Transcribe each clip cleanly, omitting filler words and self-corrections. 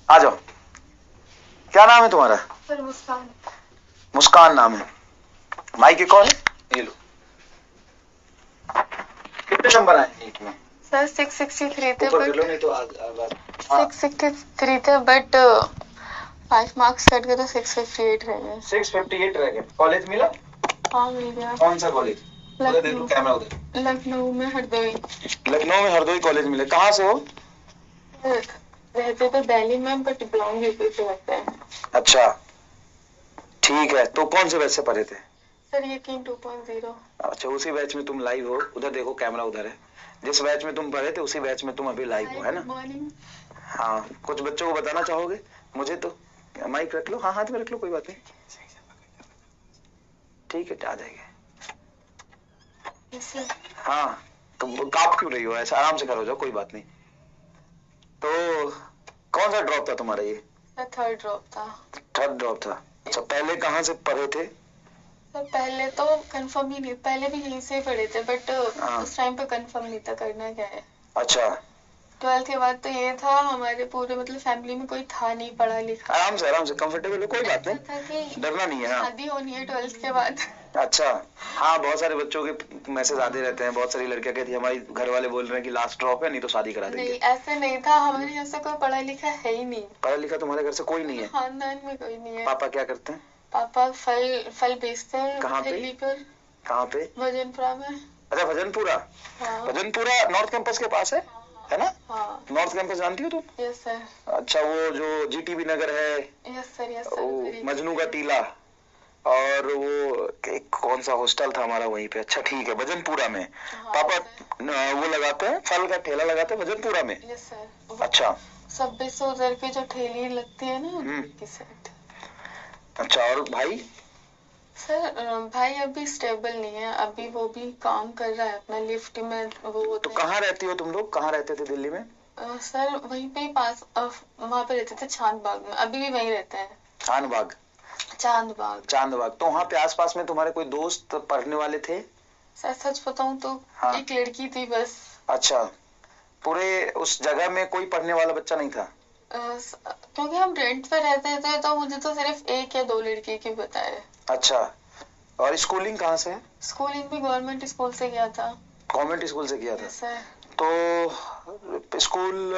आ जाओ। क्या नाम है तुम्हारा? सर मुस्कान। मुस्कान नाम है। माइक एक और है, ये लो। कितने नंबर आए नीट में? सर 663 थे ऊपर कर बट लो, नहीं तो आवाज। 663 थे बट 5 मार्क्स कट गए तो 658 रह गए। 658 रह गए। कॉलेज मिला? हाँ मिल गया। कौन सा कॉलेज? उधर देखो, कैमरा उधर। लखनऊ में हरदोई। लखनऊ में हरदोई कॉलेज मिले। कहाँ से हो? रहते तो दिल्ली में बट बिलोंग यूपी से करते हैं। अच्छा ठीक है, तो कौन से बैच से पढ़े थे? सर यकीन 2.0। अच्छा, उसी बैच में तुम लाइव हो। उधर देखो, कैमरा उधर है। जिस बैच में तुम पढ़े थे उसी बैच में तुम अभी लाइव हो, है ना? मॉर्निंग। हाँ, कुछ बच्चों को बताना चाहोगे? मुझे तो माइक रख लो, हाँ हाथ में रख लो, कोई बात नहीं। ठीक है, आ जाएंगे। हाँ, तो कांप क्यों रही हो? ऐसा आराम से करो, जाओ, कोई बात नहीं। तो कौन सा ड्रॉप था तुम्हारा ये? थर्ड ड्रॉप था। थर्ड ड्रॉप था। अच्छा, पहले कहाँ से पढ़े थे? सर पहले तो कंफर्म ही नहीं, पहले भी यहीं से ही पढ़े थे बट उस टाइम पे कंफर्म नहीं था करना क्या है। अच्छा, 12th के बाद तो ये था, हमारे पूरे मतलब फैमिली में कोई था नहीं पढ़ा लिखा। आराम से कंफर्टेबल हो, कोई बात नहीं, था कि डरना नहीं है। हाँ, शादी होनी है 12th के बाद। अच्छा। हाँ, बहुत सारे बच्चों के मैसेज आते रहते हैं। बहुत सारी लड़कियां कहती है हमारी घर वाले बोल रहे हैं कि लास्ट ड्रॉप है, नहीं तो शादी करा देंगे। नहीं ऐसे नहीं था, हमारे यहाँ से कोई पढ़ा लिखा है ही नहीं। पढ़ा लिखा तुम्हारे घर से कोई नहीं है? खानदान में कोई नहीं है। पापा क्या करते हैं? पापा फल फल बेचते हैं। कहाँ पे? ठेली पर। कहाँ पे? भजनपुरा में। अच्छा, भजनपुरा। हाँ। भजनपुरा नॉर्थ कैंपस के पास है ना? हाँ। नॉर्थ कैंपस जानती हो तुम? Yes sir. अच्छा, वो जो जीटीबी नगर है, यस सर यस वो सर। मजनू का टीला, और वो एक कौन सा हॉस्टल था हमारा वहीं पे। अच्छा ठीक है, भजनपुरा में। हाँ, पापा वो लगाते हैं, फल का ठेला लगाते हैं भजनपुरा में? Yes sir. अच्छा। 2600 उधर की जो ठेली लगती है ना उनकी साइड। अच्छा, और भाई? सर भाई अभी स्टेबल नहीं है, अभी वो भी काम कर रहा है अपना लिफ्ट में वो। तो कहाँ रहती हो तुम लोग? कहाँ रहते थे दिल्ली में? सर वहीं पे ही पास वहाँ पे रहते थे चांद बाग में, अभी भी वहीं रहते हैं। चांदबाग? चांद चांदबाग। तो वहाँ पे आसपास में तुम्हारे कोई दोस्त पढ़ने वाले थे? सर सच बताऊं तो हाँ। एक लड़की थी बस। अच्छा, पूरे उस जगह में कोई पढ़ने वाला बच्चा नहीं था? क्योंकि हम रेंट पे रहते थे तो मुझे तो सिर्फ एक या दो लड़की की पता है। अच्छा, और स्कूलिंग कहाँ से है? स्कूलिंग भी गवर्नमेंट स्कूल से किया था। गवर्नमेंट स्कूल से किया था? सर तो स्कूल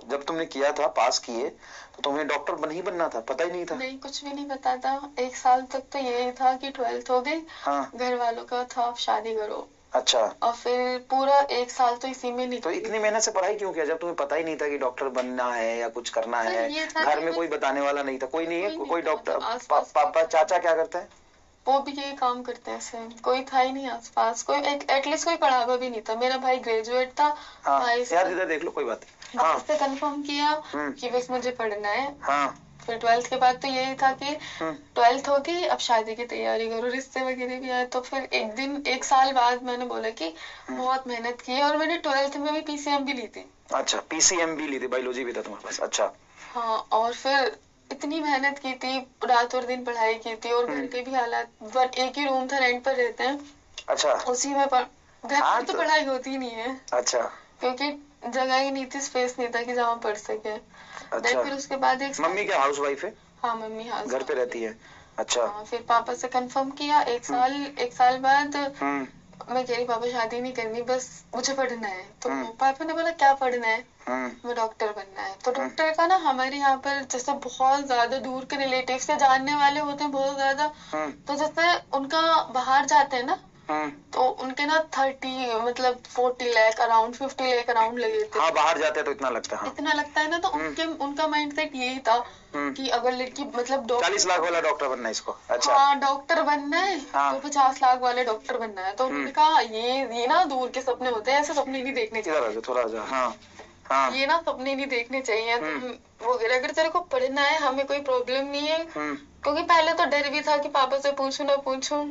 जब तुमने किया था, पास किए, तो तुम्हें डॉक्टर नहीं बनना था? पता ही नहीं था? नहीं, कुछ भी नहीं पता था। एक साल तक तो यही था कि 12th हो गई। हाँ। घर वालों का था आप शादी करो। अच्छा, और फिर पूरा एक साल तो इसी में तो निकल। इतनी मेहनत से पढ़ाई क्यों किया जब तुम्हें पता ही नहीं था कि डॉक्टर बनना है या कुछ करना है? ये था घर कि में कोई बताने वाला नहीं था? कोई नहीं है? कोई नहीं कोई था, डॉक्टर? मतलब आसपास पापा चाचा क्या करते हैं? वो भी यही काम करते हैं सेम, कोई था ही नहीं आसपास, कोई एटलीस्ट कोई पढ़ा हुआ भी नहीं था। मेरा भाई ग्रेजुएट था। हाँ, भाई यार इधर देख लो, कोई बात नहीं। हाँ। से कंफर्म किया कि बस मुझे पढ़ना है। हाँ। फिर 12th के बाद तो यही था कि 12th होगी अब शादी की तैयारी करो, रिश्ते वगैरह भी आए। तो फिर एक दिन एक साल बाद मैंने बोला कि बहुत मेहनत की है, और मैंने 12th में भी पीसीएम भी ली थी। अच्छा, पीसीएम भी ली थी? बायोलॉजी भी था तुम्हारे पास? अच्छा। हाँ, और फिर इतनी मेहनत की थी, रात और दिन पढ़ाई की थी, और घर के भी हालात, पर एक ही रूम था, रेंट पर रहते हैं। अच्छा। उसी में घर पर तो पढ़ाई होती नहीं है। अच्छा। क्योंकि जगह ही नहीं थी, स्पेस नहीं था कि जहाँ पढ़ सके। अच्छा। फिर उसके बाद एक मम्मी क्या हाउस वाइफ है? हाँ मम्मी हाउस घर पे रहती है? अच्छा। हाँ, फिर पापा से कंफर्म किया एक साल बाद। मैं कह रही पापा शादी नहीं करनी, बस मुझे पढ़ना है। तो पापा ने बोला क्या पढ़ना है? मैं डॉक्टर बनना है। तो डॉक्टर का ना हमारे यहाँ पर जैसे बहुत ज्यादा दूर के रिलेटिव से जानने वाले होते हैं बहुत ज्यादा। तो जैसे उनका बाहर जाते हैं ना, तो उनके ना 30 मतलब 40 लाख अराउंड 50 लाख अराउंड लगे थे। हाँ, बाहर जाते हैं तो इतना लगता है। इतना लगता है ना, तो उनका माइंडसेट यही था कि अगर लड़की मतलब 40 लाख वाला डॉक्टर बनना है इसको? अच्छा। हाँ डॉक्टर बनना है। हाँ। तो 50 लाख वाले डॉक्टर बनना है। तो उन्होंने कहा ये ना दूर के सपने होते हैं, ऐसे सपने नहीं देखने चाहिए। थोड़ा सा। हाँ। हाँ। ये ना सपने नहीं देखने चाहिए। वो अगर तेरे को पढ़ना है, हमें कोई प्रॉब्लम नहीं है। क्योंकि पहले तो डर भी था कि पापा से पूछूं ना पूछूं,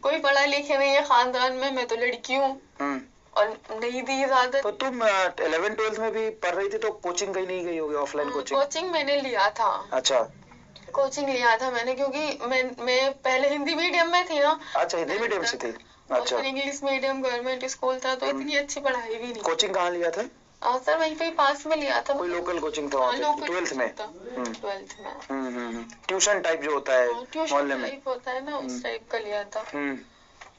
कोई पढ़ा लिखे नहीं है खानदान में, मैं तो लड़की हूँ और नहीं दी इजाजत। तो तुम 11th-12th में भी पढ़ रही थी तो कोचिंग कहीं नहीं गई होगी? Offline coaching? कोचिंग मैंने लिया था। अच्छा। कोचिंग लिया था मैंने, क्योंकि मैं पहले हिंदी मीडियम में थी ना। अच्छा, हिंदी मीडियम से थी? अच्छा। इंग्लिश मीडियम गवर्नमेंट स्कूल था, तो इतनी अच्छी पढ़ाई भी नहीं। कोचिंग कहाँ लिया था? सर वहीं पे पास में लिया था। कोई लोकल कोचिंग था वहाँ पे? 12th में? 12th में। ट्यूशन टाइप जो होता है ट्यूशन मोहल्ले में? टाइप होता है ना, उस टाइप का लिया था। हम्म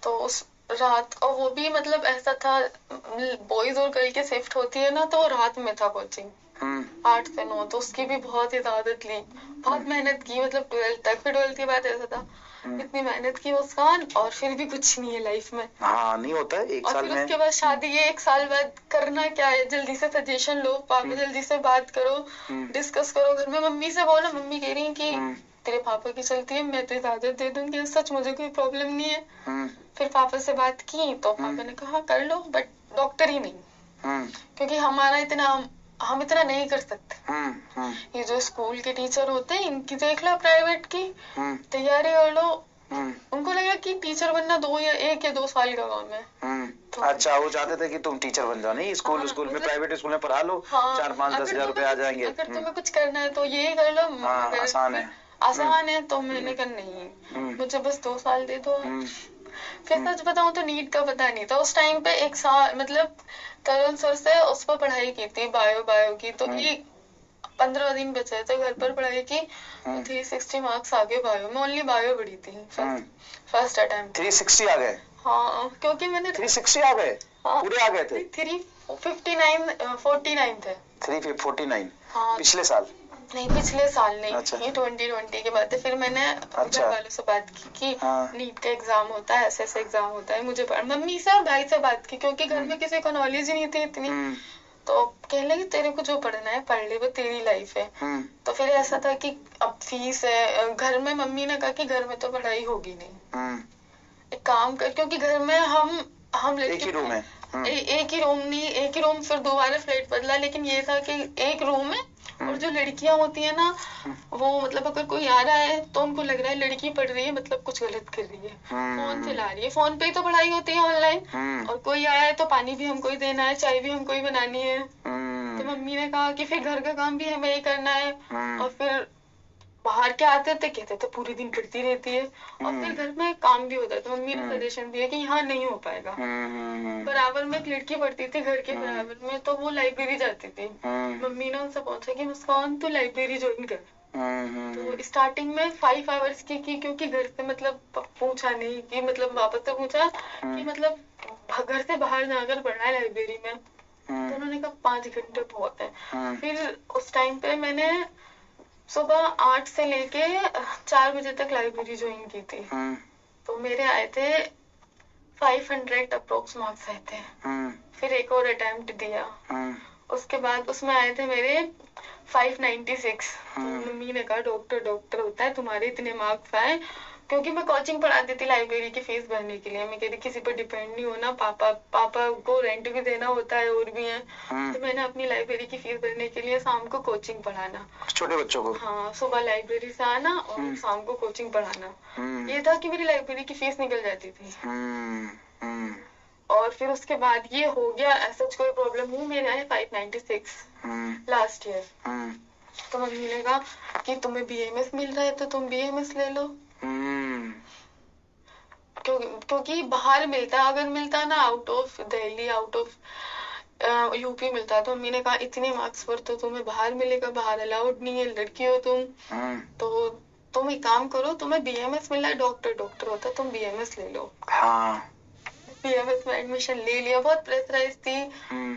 तो उस रात, और वो भी मतलब ऐसा था, बॉयज और गर्ल के शिफ्ट होती है ना, तो वो रात में था कोचिंग, 8 से 9। तो उसकी भी बहुत इजाजत ली, बहुत मेहनत की, मतलब 12th तक। फिर 12th के बाद ऐसा था, इतनी मेहनत की मुस्कान, और फिर भी कुछ नहीं है लाइफ में। हाँ, नहीं होता है एक और साल फिर में। उसके बाद शादी है, 1 साल बाद करना क्या है, जल्दी से सजेशन लो, पापा जल्दी से बात करो, डिस्कस करो घर में, मम्मी से बोलो। मम्मी कह रही है कि तेरे पापा की चलती है, मैं तो इजाजत दे दूंगी, सच मुझे कोई प्रॉब्लम नहीं है। फिर पापा से बात की तो पापा ने कहा कर लो, बट डॉक्टर ही नहीं, क्योंकि हमारा इतना, हम इतना नहीं कर सकते। ये जो स्कूल के टीचर होते हैं, इनकी देख लो, प्राइवेट की तैयारी कर लो। उनको लगा कि टीचर बनना 1 या 2 साल का काम है। तो अच्छा, वो चाहते थे कि तुम टीचर बन जाओ। नहीं, स्कूल हाँ, स्कूल में, मतलब प्राइवेट स्कूल में पढ़ा लो, हाँ, 4-5-10 हज़ार रुपए आ जाएंगे। अगर तुम्हें कुछ करना है तो ये कर लो। हाँ, मगर आसान है। आसान है, तो मैंने कहा नहीं, मुझे बस 2 साल दे दो। फिर सच बताऊं तो नीट का पता नहीं था उस टाइम पे। 1 साल मतलब करण सर से उस पर पढ़ाई की थी, बायो की, तो ये 15 दिन बचे थे घर पर पढ़ाई की। 360 मार्क्स आ गए बायो में, ओनली बायो पढ़ी थी फर्स्ट अटेम्प्ट। 360 आ गए? हाँ, क्योंकि मैंने 360 आ गए? हाँ, पूरे आ गए थे? 49 थे। 349? हाँ, पिछले साल? नहीं, पिछले साल नहीं। अच्छा। ये 2020 की बात है। फिर मैंने अच्छा। घर वालों से बात की कि हाँ। नीट का एग्जाम होता है, ऐसे एग्जाम होता है, मुझे मम्मी से और भाई से बात की, क्योंकि घर में किसी को नॉलेज ही नहीं थी इतनी। तो कहने लगी तेरे को जो पढ़ना है पढ़ ले, वो तेरी लाइफ है। तो फिर ऐसा था कि अब फीस है घर में, मम्मी ने कहा कि घर में तो पढ़ाई होगी नहीं, एक काम कर, क्योंकि घर में हम एक ही रूम है। एक ही रूम नहीं, एक ही रूम, फिर दोबारा फ्लैट बदला, लेकिन ये था कि एक रूम है। और जो लड़कियां होती है ना, वो मतलब अगर कोई आ रहा है तो उनको लग रहा है लड़की पढ़ रही है, मतलब कुछ गलत कर रही है, फोन चला रही है। फोन पे ही तो पढ़ाई होती है ऑनलाइन। और कोई आया है तो पानी भी हमको ही देना है, चाय भी हमको ही बनानी है। तो मम्मी ने कहा कि फिर घर का काम भी हमें ही करना है। और फिर बाहर के आते थे, कहते थे पूरे दिन पढ़ती रहती है, और फिर घर में काम भी होता है। तो मम्मी ने सजेशन दिया कि यहाँ नहीं हो पाएगा। बराबर में एक लड़की पढ़ती थी घर के बराबर में, तो वो लाइब्रेरी जाती थी। मम्मी ने उनसे पूछा कि मुस्कान तू लाइब्रेरी ज्वाइन कर। तो स्टार्टिंग में 5 आवर्स की, क्योंकि घर से मतलब पूछा नहीं कि मतलब वापस से पूछा कि मतलब घर से बाहर जाकर पढ़ना है लाइब्रेरी में। तो उन्होंने कहा 5 घंटे बहुत है। फिर उस टाइम पे मैंने सुबह 8 से लेके 4 बजे तक लाइब्रेरी ज्वाइन की थी। तो मेरे आए थे 500 अप्रोक्स मार्क्स आए थे। फिर एक और अटेम्प्ट दिया, उसके बाद उसमें आए थे मेरे 596। तो मम्मी ने कहा डॉक्टर होता है, तुम्हारे इतने मार्क्स आए। क्योंकि मैं कोचिंग पढ़ाती थी लाइब्रेरी की फीस भरने के लिए, मैं कहती किसी पर डिपेंड नहीं होना, पापा को रेंट भी देना होता है और भी है। तो मैंने अपनी लाइब्रेरी की फीस भरने के लिए शाम को कोचिंग पढ़ाना, छोटे बच्चों को। हाँ, सुबह लाइब्रेरी से आना और शाम को कोचिंग पढ़ाना। ये था कि मेरी लाइब्रेरी की फीस निकल जाती थी। और फिर उसके बाद ये हो गया, ऐसा कोई प्रॉब्लम नहीं। मेरे आए 596 लास्ट ईयर। तो मम्मी ने कहा कि तुम्हें बीएमएस मिल रहा है तो तुम बीएमएस ले लो। क्योंकि बाहर मिलता, अगर मिलता ना out of Delhi, out of UP मिलता, तो मम्मी ने कहा इतने मार्क्स पर तो तुम्हें बाहर मिलेगा, बाहर अलाउड नहीं है, लड़की हो तुम। तो तुम एक काम करो, तुम्हें बीएमएस मिला है, डॉक्टर होता, तुम बीएमएस ले लो। बीएमएस में एडमिशन ले लिया, बहुत प्रेशराइज थी।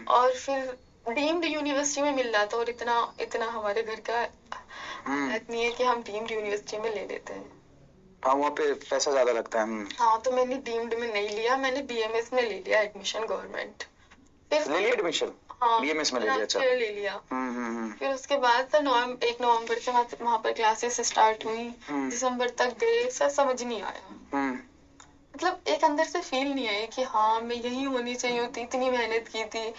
और फिर डीम्ड यूनिवर्सिटी में मिल रहा था, और इतना हमारे घर का नहीं है कि हम डीम्ड यूनिवर्सिटी में ले लेते हैं। हाँ, वहाँ पे पैसा ज्यादा लगता है। हाँ, तो मैंने डीम्ड में नहीं लिया, मैंने बीएमएस में ले लिया एडमिशन, गवर्नमेंट। फिर ले लिया एडमिशन? हाँ, बीएमएस में ले लिया। अच्छा, ले लिया। फिर उसके बाद 1 नवंबर से वहाँ पर क्लासेस स्टार्ट हुई। दिसंबर तक गए, सर समझ नहीं आया। मतलब एक अंदर से फील नहीं आया कि हाँ मैं यही होनी चाहिए होती, इतनी मेहनत की थी,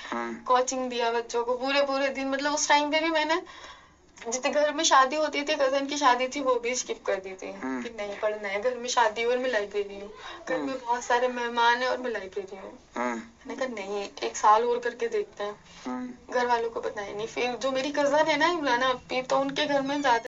कोचिंग दिया बच्चों को पूरे दिन। मतलब उस टाइम पे भी मैंने, जितने घर में शादी होती थी, कजन की शादी थी, वो भी स्किप कर दी थी कि नहीं पढ़ना है, घर में शादी और मैं लाइब्रेरी हूँ, घर में बहुत सारे मेहमान है और मैं लाइब्रेरी हूँ। मैंने कहा नहीं, 1 साल और करके देखते हैं। घर वालों को बताया नहीं। फिर जो मेरी कजन है ना इमराना अपी, तो उनके घर में ज्यादा